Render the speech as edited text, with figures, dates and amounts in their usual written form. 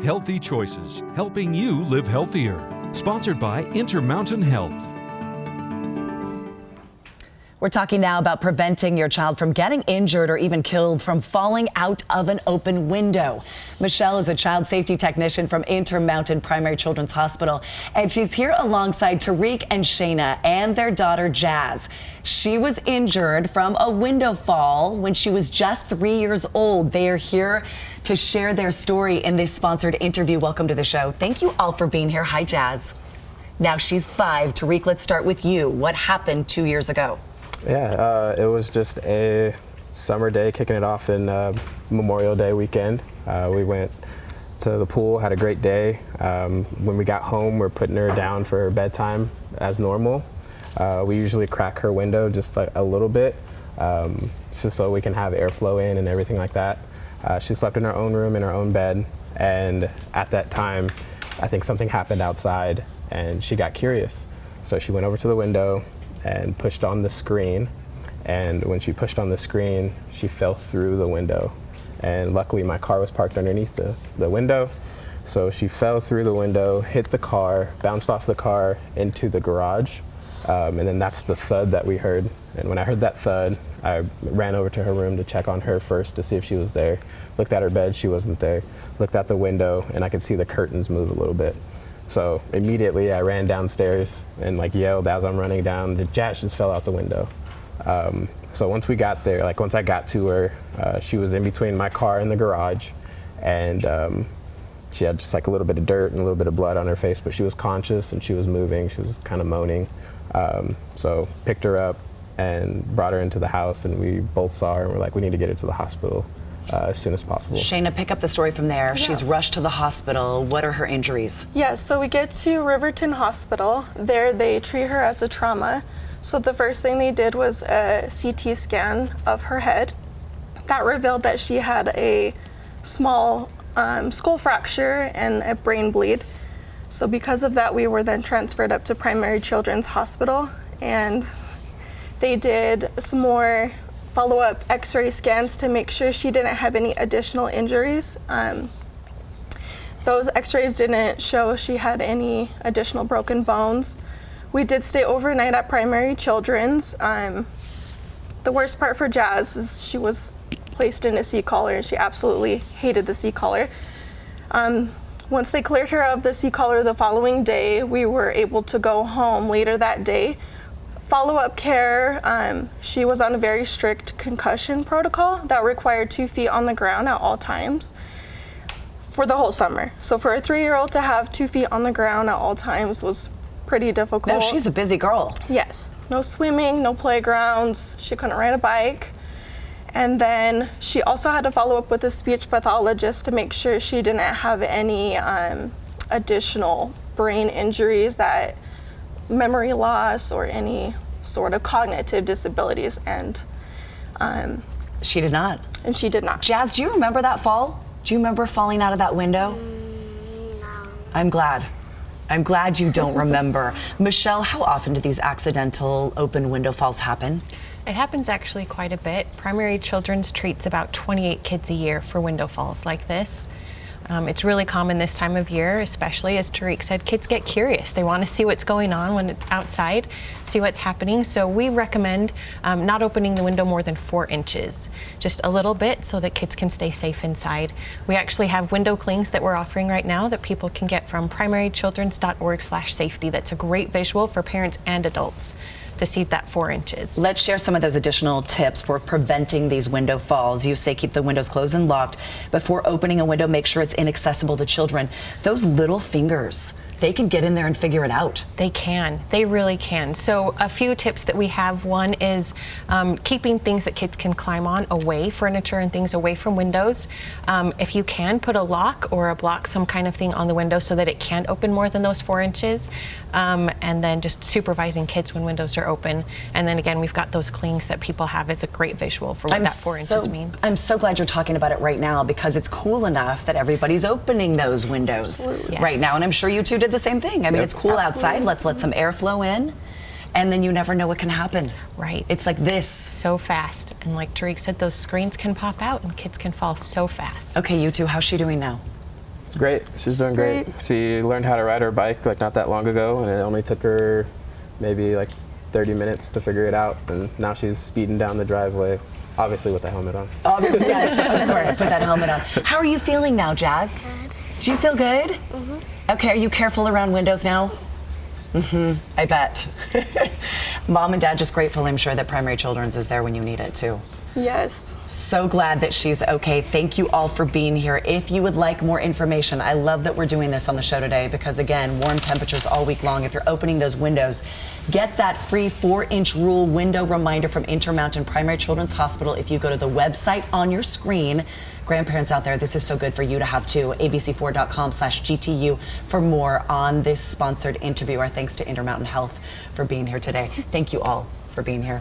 Healthy choices, helping you live healthier. Sponsored by Intermountain Health. We're talking now about preventing your child from getting injured or even killed from falling out of an open window. Michelle is a child safety technician from Intermountain Primary Children's Hospital, and she's here alongside Tariq and Shayna and their daughter Jazz. She was injured from a window fall when she was just 3 years old. They are here to share their story in this sponsored interview. Welcome to the show. Thank you all for being here. Hi, Jazz. Now she's 5. Tariq, let's start with you. What happened 2 years ago? Yeah, it was just a summer day, kicking it off in Memorial Day weekend. We went to the pool, had a great day. When we got home, we're putting her down for her bedtime as normal. We usually crack her window just like a little bit, just so we can have airflow in and everything like that. She slept in her own room, in her own bed, and at that time, I think something happened outside, and she got curious. So she went over to the window and pushed on the screen, and when she pushed on the screen, she fell through the window. And luckily my car was parked underneath the window, so she fell through the window, hit the car, bounced off the car into the garage, and then that's the thud that we heard. And when I heard that thud, I ran over to her room to check on her first to see if she was there. Looked at her bed, she wasn't there. Looked out the window, and I could see the curtains move a little bit. So immediately I ran downstairs and like yelled as I'm running down, the Jazz just fell out the window. So once we got there, like once I got to her, she was in between my car and the garage, and she had just like a little bit of dirt and a little bit of blood on her face, but she was conscious and she was moving, she was kind of moaning. So picked her up and brought her into the house, and we both saw her and we're like, we need to get her to the hospital as soon as possible. Shayna, pick up the story from there. Yeah. She's rushed to the hospital. What are her injuries? Yeah, so we get to Riverton Hospital. There they treat her as a trauma. So the first thing they did was a CT scan of her head. That revealed that she had a small skull fracture and a brain bleed. So because of that, we were then transferred up to Primary Children's Hospital, and they did some more follow-up x-ray scans to make sure she didn't have any additional injuries. Those x-rays didn't show she had any additional broken bones. We did stay overnight at Primary Children's. The worst part for Jazz is she was placed in a C-collar, and she absolutely hated the C-collar. Once they cleared her of the C-collar the following day, we were able to go home later that day. Follow-up care, she was on a very strict concussion protocol that required 2 feet on the ground at all times for the whole summer. So for a 3-year-old to have 2 feet on the ground at all times was pretty difficult. No, she's a busy girl. Yes. No swimming, no playgrounds. She couldn't ride a bike. And then she also had to follow up with a speech pathologist to make sure she didn't have any additional brain injuries, that memory loss or any sort of cognitive disabilities, and She did not. and she did not. Jazz, do you remember that fall? Do you remember falling out of that window? No. I'm glad. I'm glad you don't remember. Michelle, how often do these accidental open window falls happen? It happens actually quite a bit. Primary Children's treats about 28 kids a year for window falls like this. It's really common this time of year, especially as Tariq said, kids get curious. They want to see what's going on when it's outside, see what's happening. So we recommend not opening the window more than 4 inches, just a little bit so that kids can stay safe inside. We actually have window clings that we're offering right now that people can get from primarychildrens.org/safety. That's a great visual for parents and adults to see that 4 inches. Let's share some of those additional tips for preventing these window falls. You say keep the windows closed and locked. Before opening a window, make sure it's inaccessible to children. Those little fingers, they can get in there and figure it out. They can. They really can. So a few tips that we have. One is keeping things that kids can climb on away, furniture and things away from windows. If you can, put a lock or a block, some kind of thing on the window so that it can't open more than those 4 inches. And then just supervising kids when windows are open. And then again, we've got those clings that people have as a great visual for what that 4 inches means. I'm so glad you're talking about it right now, because it's cool enough that everybody's opening those windows right now. And I'm sure you two did the same thing. I mean, it's cool outside. Let's let some airflow in. And then you never know what can happen. Right. It's like this. So fast. And like Tariq said, those screens can pop out and kids can fall so fast. Okay, you two, how's she doing now? It's great. She's doing great. great. She learned how to ride her bike like not that long ago, and it only took her maybe like 30 minutes to figure it out. And now she's speeding down the driveway, obviously with the helmet on. Oh, yes, of course. Put that helmet on. How are you feeling now, Jazz? Good. Do you feel good? Mm-hmm. Okay, are you careful around windows now? I bet. Mom and Dad just grateful, I'm sure, that Primary Children's is there when you need it too. Yes. So glad that she's okay. Thank you all for being here. If you would like more information, I love that we're doing this on the show today because, again, warm temperatures all week long. If you're opening those windows, get that free 4-inch rule window reminder from Intermountain Primary Children's Hospital if you go to the website on your screen. Grandparents out there, this is so good for you to have too. abc4.com/GTU for more on this sponsored interview. Our thanks to Intermountain Health for being here today. Thank you all for being here.